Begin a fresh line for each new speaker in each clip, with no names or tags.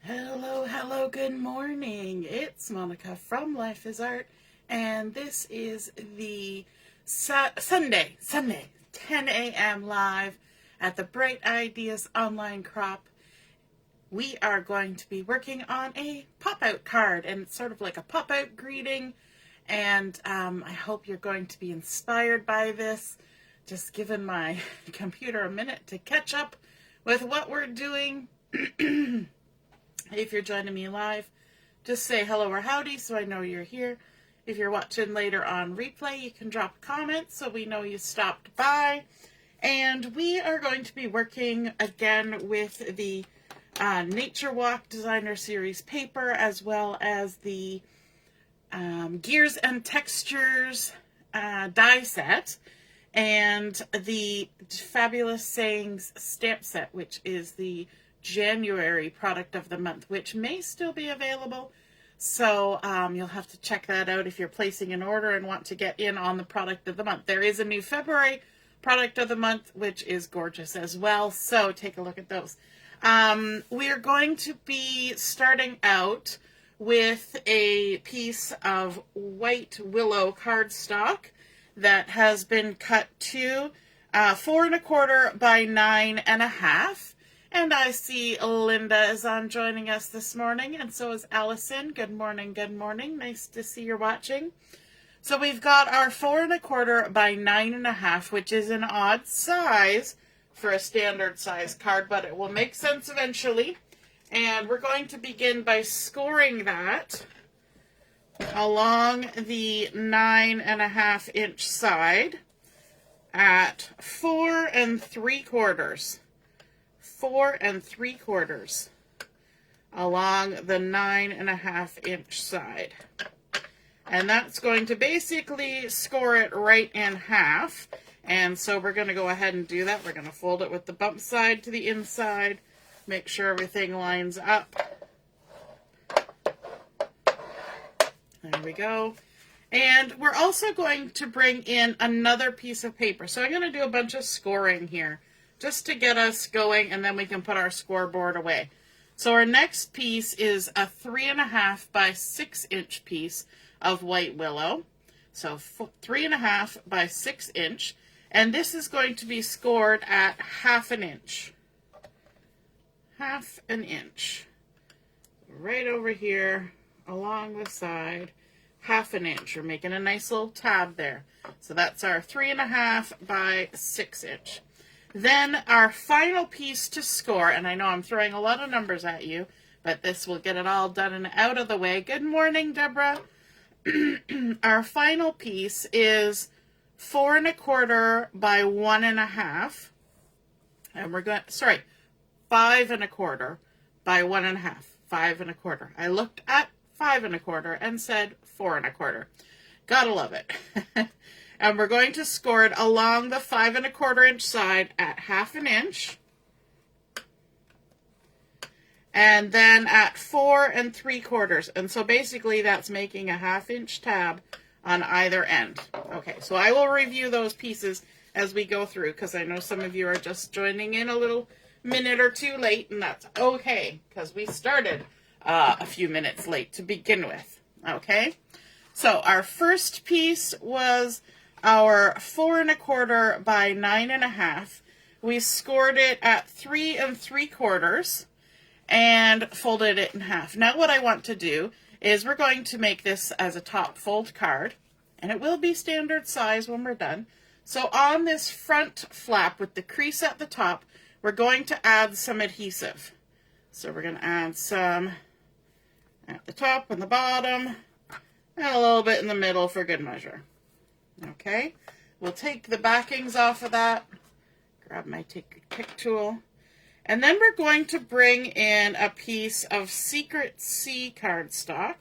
Hello, hello, good morning. It's Monica from Life is Art, and this is the Sunday, 10 a.m. live at the Bright Ideas Online Crop. We are going to be working on a pop-out card, and it's sort of like a pop-out greeting, and I hope you're going to be inspired by this. Just giving my computer a minute to catch up with what we're doing. If you're joining me live, just say hello or howdy so I know you're here. If you're watching later on replay, you can drop a comment so we know you stopped by. And we are going to be working again with the Nature Walk Designer Series paper, as well as the Gears and Textures die set, and the Fabulous Sayings stamp set, which is the January product of the month, which may still be available. So you'll have to check that out if you're placing an order and want to get in on the product of the month. There is a new February product of the month, which is gorgeous as well. So take a look at those. We are going to be starting out with a piece of white Willow cardstock that has been cut to 4 1/4 by 9 1/2. And I see Linda is on joining us this morning, and so is Allison. Good morning, good morning. Nice to see you're watching. So we've got our 4 1/4 by 9 1/2, which is an odd size for a standard size card, but it will make sense eventually. And we're going to begin by scoring that along the 9 1/2 inch side at 4 3/4. 4 3/4 along the 9 1/2 inch side. And that's going to basically score it right in half. And so we're going to go ahead and do that. We're going to fold it with the bump side to the inside, make sure everything lines up. There we go. And we're also going to bring in another piece of paper. So I'm going to do a bunch of scoring here, just to get us going, and then we can put our scoreboard away. So our next piece is a 3 1/2 by 6 inch piece of white Willow. So 3 1/2 by 6 inch, and this is going to be scored at 1/2 inch. 1/2 inch. Right over here along the side, 1/2 inch. We're making a nice little tab there. So that's our 3 1/2 by 6 inch. Then our final piece to score, and I know I'm throwing a lot of numbers at you, but this will get it all done and out of the way. Good morning, Deborah. Our final piece is 4 1/4 by 1 1/2, and we're going, 5 1/4 by 1 1/2, 5 1/4. I looked at 5 1/4 and said 4 1/4. Gotta love it. And we're going to score it along the 5 1/4 inch side at 1/2 inch. And then at 4 3/4. And so basically that's making a 1/2 inch tab on either end. Okay, so I will review those pieces as we go through, because I know some of you are just joining in a little minute or two late, and that's okay, because we started a few minutes late to begin with. Okay, so our first piece was our 4 1/4 by 9 1/2. We scored it at 3 3/4 and folded it in half. Now what I want to do is we're going to make this as a top fold card, and it will be standard size when we're done. So on this front flap with the crease at the top, we're going to add some adhesive. So we're going to add some at the top and the bottom, and a little bit in the middle for good measure. Okay, we'll take the backings off of that, grab my pick tool, and then we're going to bring in a piece of Secret C cardstock,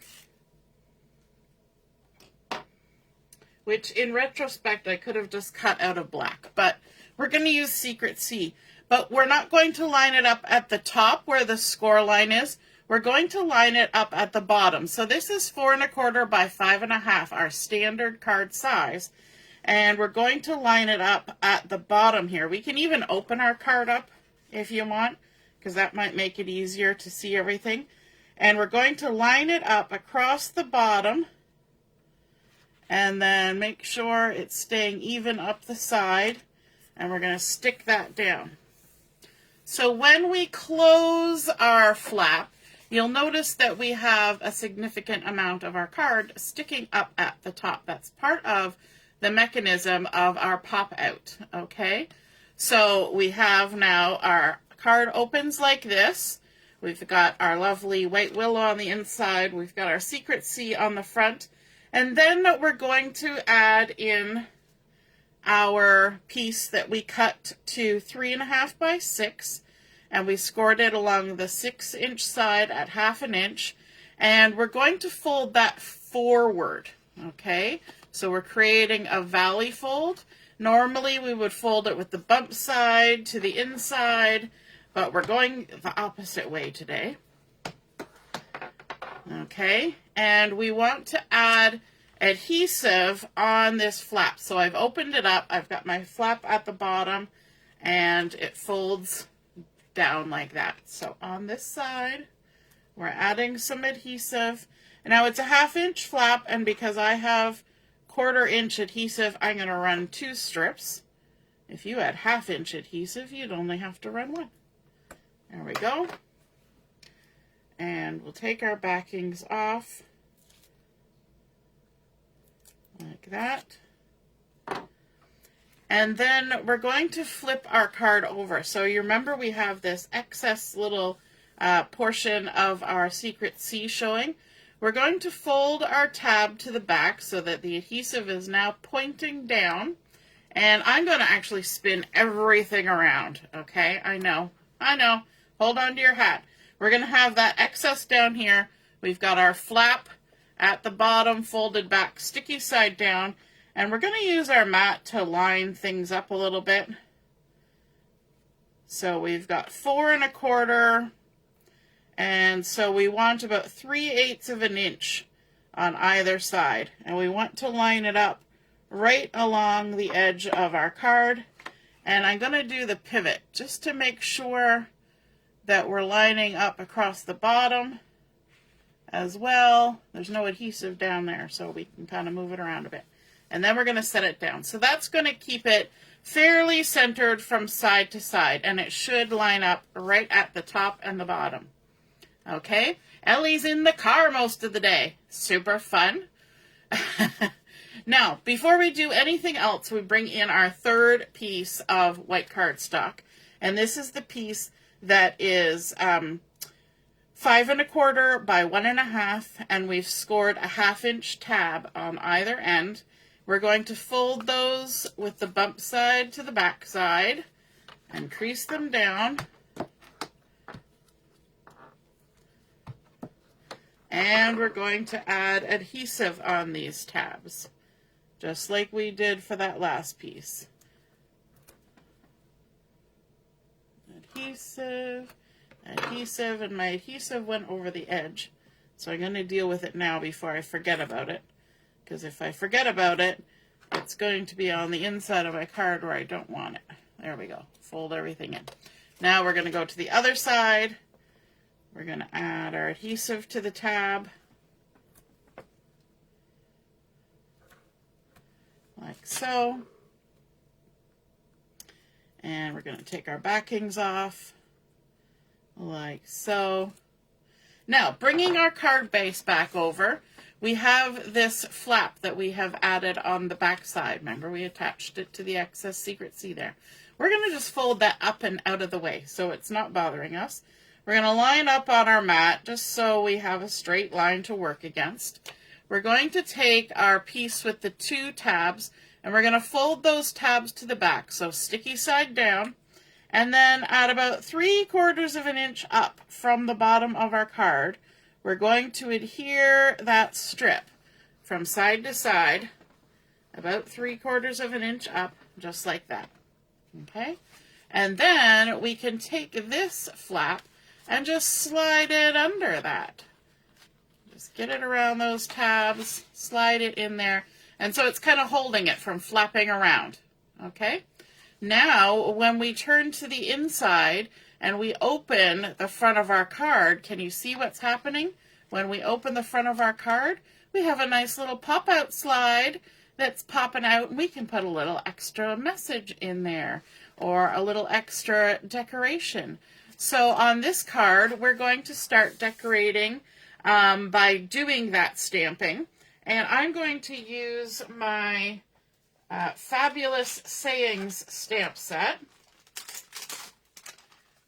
which in retrospect I could have just cut out of black, but we're going to use Secret C. But we're not going to line it up at the top where the score line is. We're going to line it up at the bottom. So this is 4 1/4 by 5 1/2, our standard card size. And we're going to line it up at the bottom here. We can even open our card up if you want, because that might make it easier to see everything. And we're going to line it up across the bottom and then make sure it's staying even up the side, and we're going to stick that down. So when we close our flap, you'll notice that we have a significant amount of our card sticking up at the top. That's part of the mechanism of our pop out, okay? So we have now our card opens like this. We've got our lovely white willow on the inside. We've got our secret C on the front. And then we're going to add in our piece that we cut to 3.5 by 6. And we scored it along the 6-inch side at 1/2 inch. And we're going to fold that forward, okay? So we're creating a valley fold. Normally we would fold it with the bump side to the inside, but we're going the opposite way today. Okay, and we want to add adhesive on this flap. So I've opened it up, I've got my flap at the bottom, and it folds down like that. So on this side, we're adding some adhesive. Now it's a 1/2 inch flap, and because I have 1/4 inch adhesive, I'm going to run 2 strips. If you had 1/2 inch adhesive, you'd only have to run 1. There we go. And we'll take our backings off like that. And then we're going to flip our card over. So you remember we have this excess little portion of our secret C showing. We're going to fold our tab to the back so that the adhesive is now pointing down. And I'm going to actually spin everything around, okay? I know. Hold on to your hat. We're going to have that excess down here. We've got our flap at the bottom, folded back, sticky side down. And we're going to use our mat to line things up a little bit. So we've got 4 1/4. And so we want about 3/8 of an inch on either side. And we want to line it up right along the edge of our card. And I'm going to do the pivot just to make sure that we're lining up across the bottom as well. There's no adhesive down there, so we can kind of move it around a bit. And then we're going to set it down. So that's going to keep it fairly centered from side to side. And it should line up right at the top and the bottom. Okay, Ellie's in the car most of the day. Super fun. Now, before we do anything else, we bring in our 3rd piece of white cardstock. And this is the piece that is 5 1/4 by 1 1/2, and we've scored a 1/2 inch tab on either end. We're going to fold those with the bump side to the back side and crease them down. And we're going to add adhesive on these tabs, just like we did for that last piece. Adhesive, adhesive, and my adhesive went over the edge. So I'm going to deal with it now before I forget about it. Because if I forget about it, it's going to be on the inside of my card where I don't want it. There we go. Fold everything in. Now we're going to go to the other side. We're going to add our adhesive to the tab. Like so. And we're going to take our backings off. Like so. Now, bringing our card base back over, we have this flap that we have added on the back side. Remember, we attached it to the excess secret C there. We're going to just fold that up and out of the way so it's not bothering us. We're going to line up on our mat just so we have a straight line to work against. We're going to take our piece with the 2 tabs and we're going to fold those tabs to the back. So sticky side down, and then at about 3/4 of an inch up from the bottom of our card, we're going to adhere that strip from side to side, about 3/4 of an inch up, just like that. Okay? And then we can take this flap and just slide it under that. Just get it around those tabs, slide it in there, and so it's kind of holding it from flapping around. Okay? Now, when we turn to the inside and we open the front of our card, can you see what's happening? When we open the front of our card, we have a nice little pop-out slide that's popping out, and we can put a little extra message in there or a little extra decoration. So on this card, we're going to start decorating by doing that stamping. And I'm going to use my Fabulous Sayings stamp set.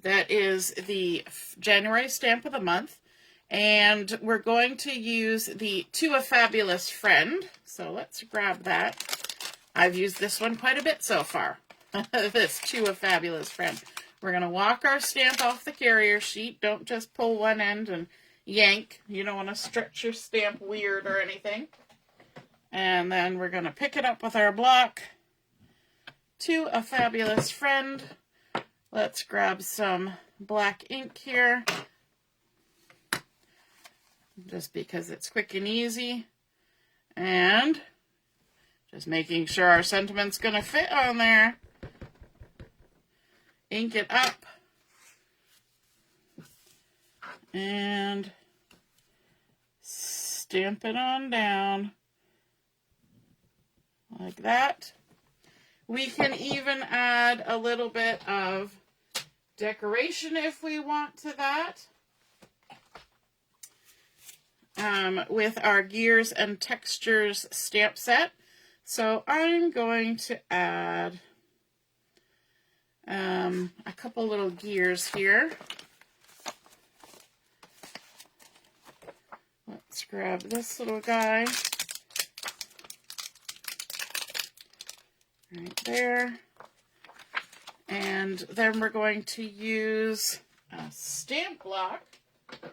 That is the January stamp of the month. And we're going to use the To a Fabulous Friend. So let's grab that. I've used this one quite a bit so far. This To a Fabulous Friend. We're going to walk our stamp off the carrier sheet. Don't just pull one end and yank. You don't want to stretch your stamp weird or anything. And then we're going to pick it up with our block. To a Fabulous Friend. Let's grab some black ink here. Just because it's quick and easy. And just making sure our sentiment's going to fit on there. Ink it up. And stamp it on down. Like that. We can even add a little bit of decoration if we want to that. With our Gears and Textures stamp set. So I'm going to add a couple little gears here. Let's grab this little guy. Right there. And then we're going to use a stamp block.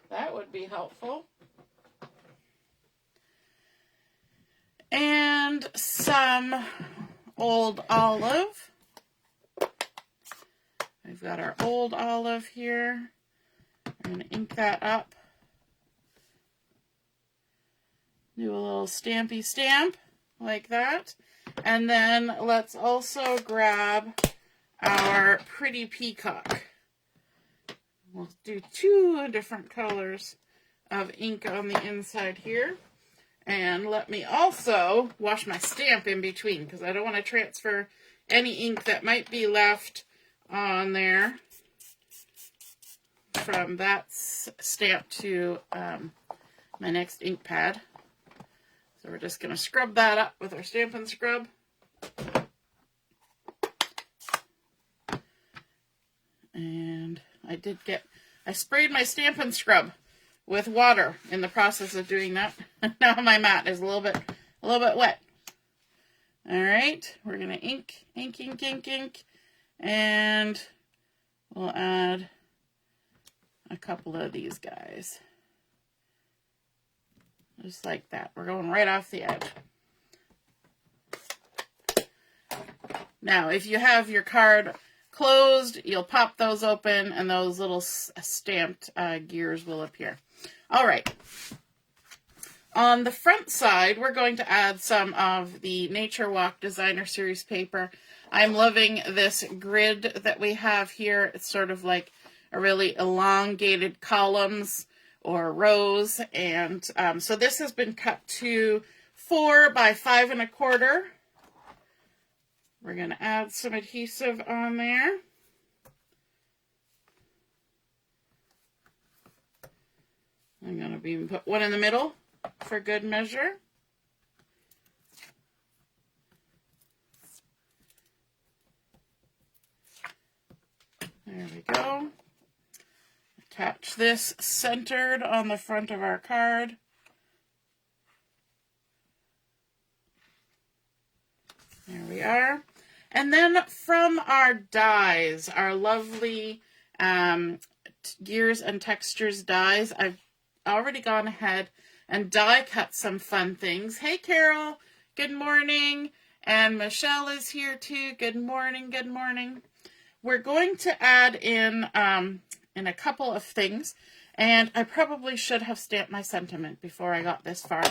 That would be helpful. And some Old Olive. We've got our Old Olive here. I'm going to ink that up. Do a little stampy stamp like that. And then let's also grab our pretty Peacock. We'll do 2 different colors of ink on the inside here. And let me also wash my stamp in between, because I don't want to transfer any ink that might be left on there from that stamp to my next ink pad. So we're just going to scrub that up with our Stampin' Scrub. And I sprayed my Stampin' Scrub with water in the process of doing that. Now my mat is a little bit wet. All right, we're going to ink, and we'll add a couple of these guys. Just like that. We're going right off the edge. Now, if you have your card closed, you'll pop those open and those little stamped gears will appear. All right. On the front side, we're going to add some of the Nature Walk Designer Series paper. I'm loving this grid that we have here. It's sort of like a really elongated columns or rows, and so this has been cut to 4 by 5 1/4. We're going to add some adhesive on there. I'm going to even put one in the middle for good measure. There we go. Attach this centered on the front of our card. There we are. And then from our dies, our lovely Gears and Textures dies, I've already gone ahead and die cut some fun things. Hey, Carol. Good morning. And Michelle is here too. Good morning. Good morning. We're going to add in a couple of things, and I probably should have stamped my sentiment before I got this far.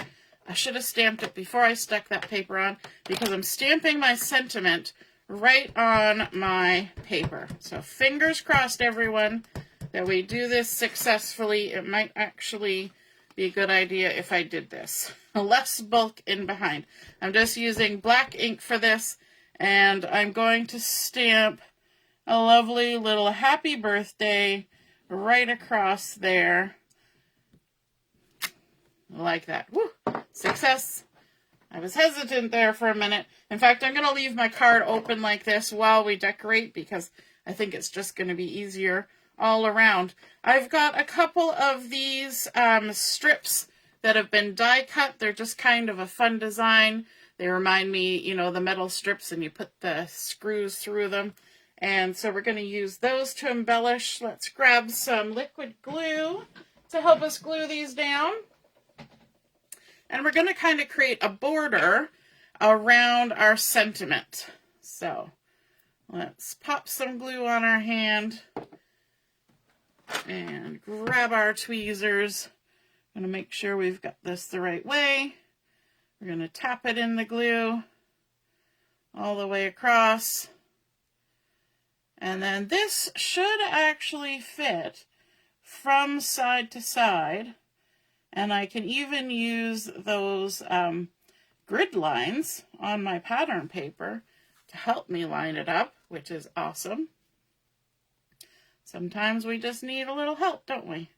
I should have stamped it before I stuck that paper on, because I'm stamping my sentiment right on my paper. So fingers crossed, everyone, that we do this successfully. It might actually be a good idea if I did this. Less bulk in behind. I'm just using black ink for this, and I'm going to stamp a lovely little happy birthday right across there. Like that. Woo! Success! I was hesitant there for a minute. In fact, I'm going to leave my card open like this while we decorate because I think it's just going to be easier all around. I've got a couple of these strips that have been die cut. They're just kind of a fun design. They remind me, you know, the metal strips and you put the screws through them. And so we're going to use those to embellish. Let's grab some liquid glue to help us glue these down. And we're going to kind of create a border around our sentiment. So let's pop some glue on our hand and grab our tweezers. I'm going to make sure we've got this the right way. We're going to tap it in the glue all the way across. And then this should actually fit from side to side. And I can even use those grid lines on my pattern paper to help me line it up, which is awesome. Sometimes we just need a little help, don't we?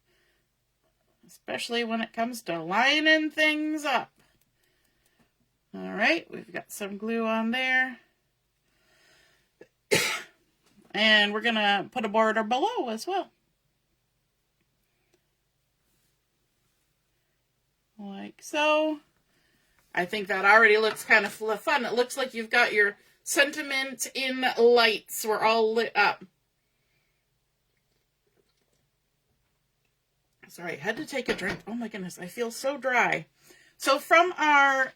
Especially when it comes to lining things up. All right, we've got some glue on there. And we're going to put a border below as well. Like so. I think that already looks kind of fun. It looks like you've got your sentiment in lights. We're all lit up. Sorry, I had to take a drink. Oh my goodness, I feel so dry. So from our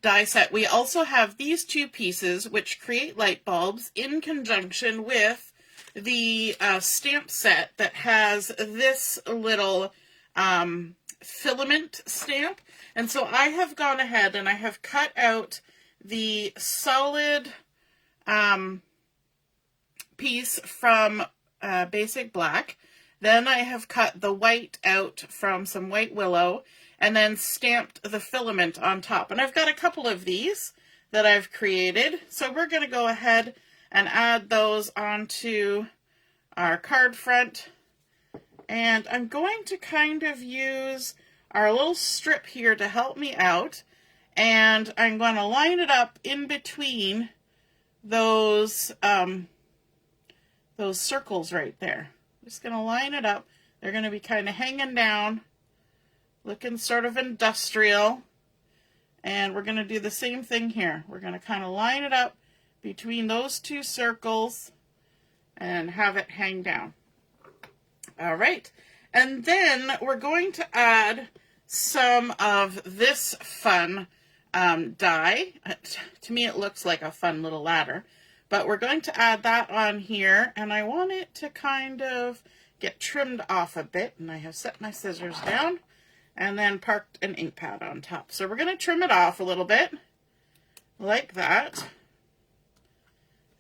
die set, we also have these two pieces which create light bulbs in conjunction with the stamp set that has this little filament stamp. And so I have gone ahead and I have cut out the solid piece from Basic Black. Then I have cut the white out from some white Willow and then stamped the filament on top. And I've got a couple of these that I've created. So we're going to go ahead and add those onto our card front. And I'm going to kind of use our little strip here to help me out. And I'm going to line it up in between those circles right there. Just going to line it up. They're going to be kind of hanging down, looking sort of industrial. And we're going to do the same thing here. We're going to kind of line it up between those two circles and have it hang down. All right. And then we're going to add some of this fun die. To me, it looks like a fun little ladder. But we're going to add that on here, and I want it to kind of get trimmed off a bit. And I have set my scissors down and then parked an ink pad on top. So we're going to trim it off a little bit, like that.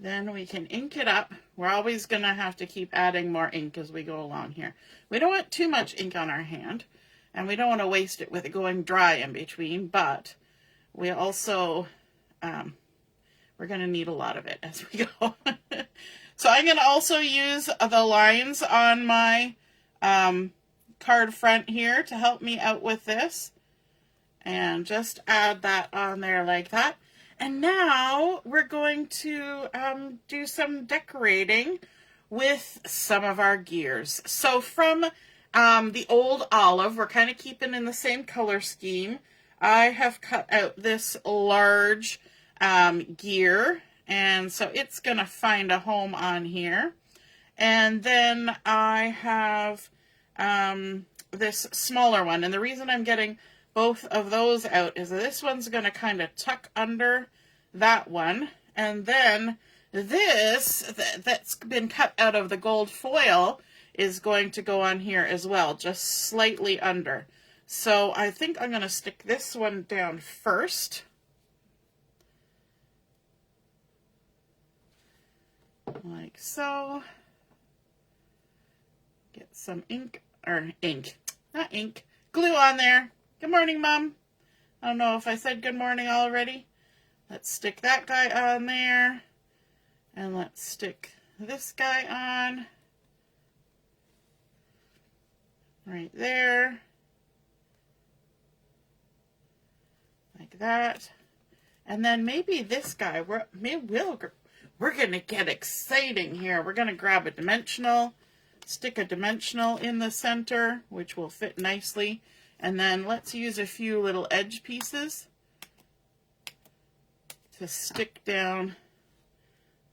Then we can ink it up. We're always going to have to keep adding more ink as we go along here. We don't want too much ink on our hand, and we don't want to waste it with it going dry in between, but we also... we're going to need a lot of it as we go. So I'm going to also use the lines on my card front here to help me out with this. And just add that on there like that. And now we're going to do some decorating with some of our gears. So from the old olive, we're kind of keeping in the same color scheme. I have cut out this large gear, and so it's gonna find a home on here. And then I have this smaller one, and the reason I'm getting both of those out is that this one's gonna kind of tuck under that one, and then this that's been cut out of the gold foil is going to go on here as well, just slightly under. So I think I'm gonna stick this one down first. like so. Get some glue on there. Good morning, Mom. I don't know if I said good morning already. Let's stick that guy on there. And let's stick this guy on. Right there. Like that. And then maybe this guy, we're going to get exciting here. We're going to grab a dimensional, stick a dimensional in the center, which will fit nicely. And then let's use a few little edge pieces to stick down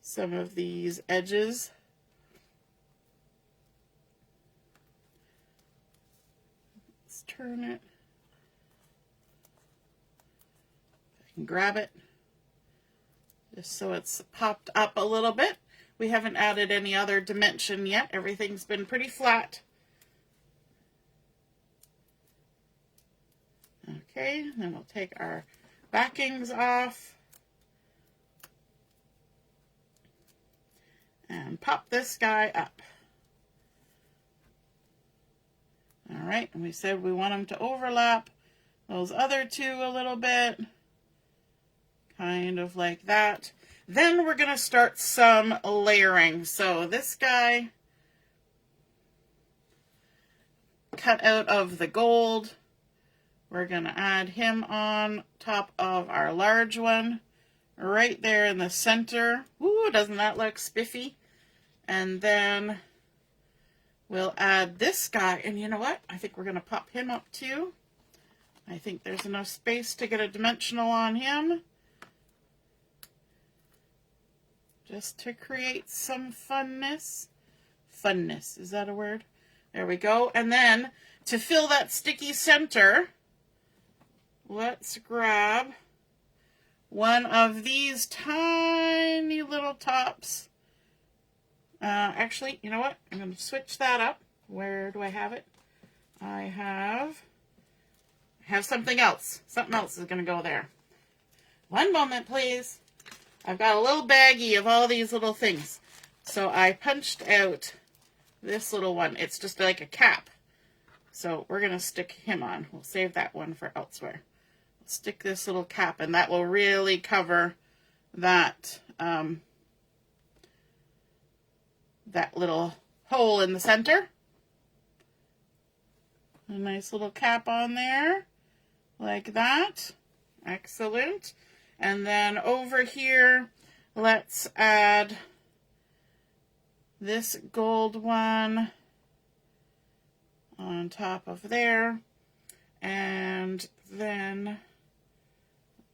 some of these edges. Let's turn it. I can grab it just so it's popped up a little bit. We haven't added any other dimension yet. Everything's been pretty flat. Okay, then we'll take our backings off and pop this guy up. All right, and we said we want them to overlap those other two a little bit, kind of like that. Then we're going to start some layering. So this guy, cut out of the gold, we're going to add him on top of our large one, right there in the center. Ooh, doesn't that look spiffy? And then we'll add this guy, and you know what? I think we're going to pop him up too. I think there's enough space to get a dimensional on him, just to create some funness. Funness, is that a word? There we go. And then to fill that sticky center, let's grab one of these tiny little tops. Actually, you know what? I'm going to switch that up. Where do I have it? I have something else. Something else is going to go there. One moment, please. I've got a little baggie of all these little things. So I punched out this little one. It's just like a cap. So we're going to stick him on. We'll save that one for elsewhere. Stick this little cap, and that will really cover that that little hole in the center. A nice little cap on there, like that. Excellent. And then over here, let's add this gold one on top of there. And then,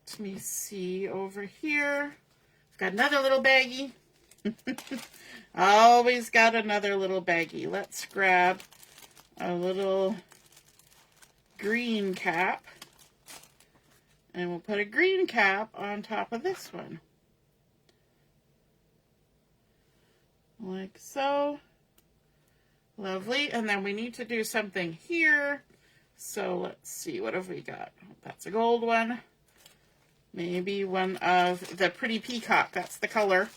let me see over here. I've got another little baggie. Always got another little baggie. Let's grab a little green cap. And we'll put a green cap on top of this one. Like so. Lovely. And then we need to do something here. So let's see, what have we got? That's a gold one. Maybe one of the pretty peacock. That's the color.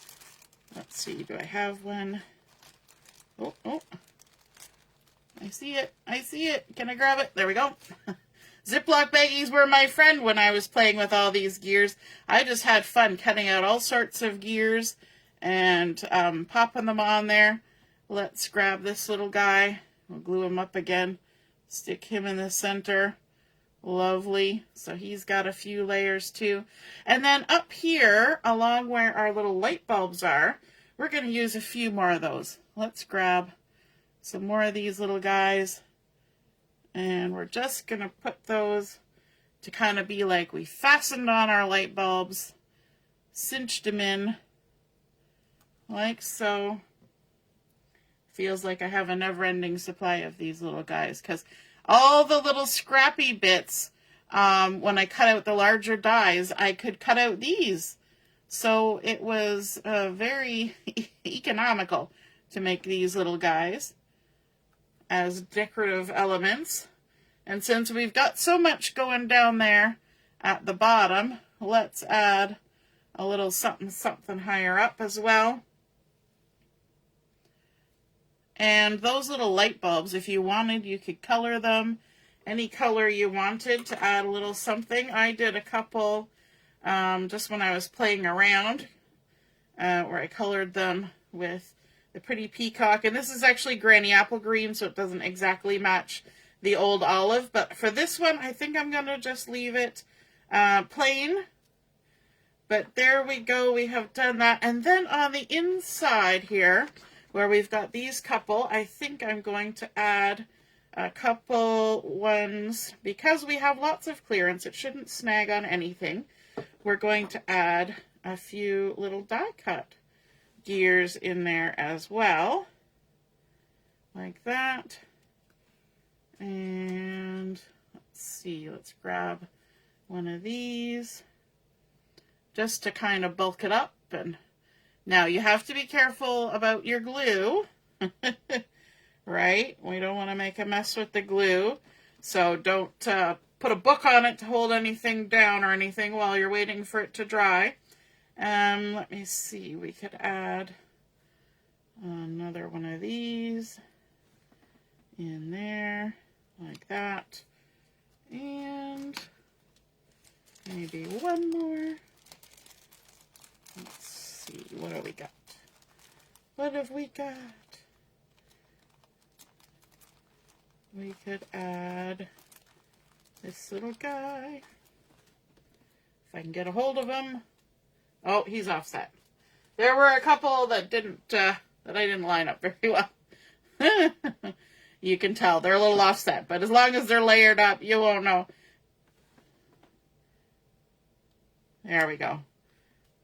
Let's see, do I have one? Oh. I see it. I see it. Can I grab it? There we go. Ziploc baggies were my friend when I was playing with all these gears. I just had fun cutting out all sorts of gears and popping them on there. Let's grab this little guy. We'll glue him up again. Stick him in the center. Lovely. So he's got a few layers too. And then up here, along where our little light bulbs are, we're going to use a few more of those. Let's grab some more of these little guys. And we're just going to put those to kind of be like we fastened on our light bulbs, cinched them in, like so. Feels like I have a never-ending supply of these little guys, because all the little scrappy bits, when I cut out the larger dies, I could cut out these. So it was very economical to make these little guys as decorative elements. And since we've got so much going down there at the bottom, let's add a little something higher up as well. And those little light bulbs, if you wanted, you could color them any color you wanted to add a little something. I did a couple just when I was playing around where I colored them with the pretty peacock. And this is actually Granny Apple Green, so it doesn't exactly match the old olive. But for this one, I think I'm going to just leave it plain. But there we go. We have done that. And then on the inside here, where we've got these couple, I think I'm going to add a couple ones, because we have lots of clearance, it shouldn't snag on anything. We're going to add a few little die cut gears in there as well, like that. And let's see, let's grab one of these just to kind of bulk it up. And now you have to be careful about your glue, right? We don't want to make a mess with the glue. So don't put a book on it to hold anything down or anything while you're waiting for it to dry. Let me see, we could add another one of these in there, like that. And maybe one more. Let's see, what do we got? What have we got? We could add this little guy. If I can get a hold of him. Oh, he's offset. There were a couple that that I didn't line up very well. You can tell they're a little offset, but as long as they're layered up, you won't know. There we go.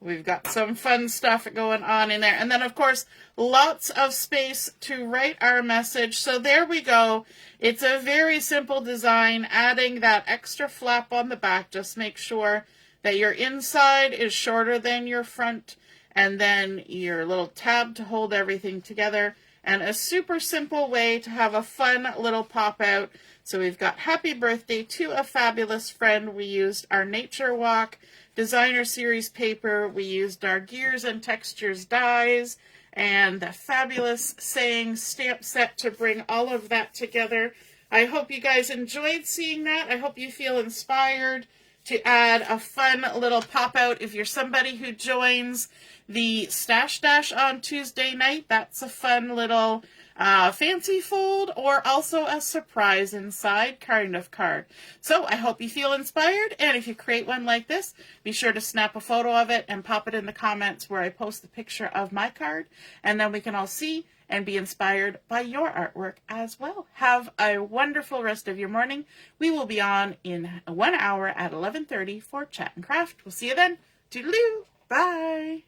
We've got some fun stuff going on in there. And then, of course, lots of space to write our message. So there we go. It's a very simple design. Adding that extra flap on the back. Just make sure that your inside is shorter than your front. And then your little tab to hold everything together. And a super simple way to have a fun little pop out. So we've got happy birthday to a fabulous friend. We used our Nature Walk Designer Series paper. We used our Gears and Textures dies and the fabulous saying stamp set to bring all of that together. I hope you guys enjoyed seeing that. I hope you feel inspired to add a fun little pop out. If you're somebody who joins the Stash Dash on Tuesday night, that's a fun little fancy fold, or also a surprise inside kind of card. So I hope you feel inspired, and if you create one like this, be sure to snap a photo of it and pop it in the comments where I post the picture of my card, and then we can all see and be inspired by your artwork as well. Have a wonderful rest of your morning. We will be on in 1 hour at 11:30 for Chat and Craft. We'll see you then. Toodaloo. Bye.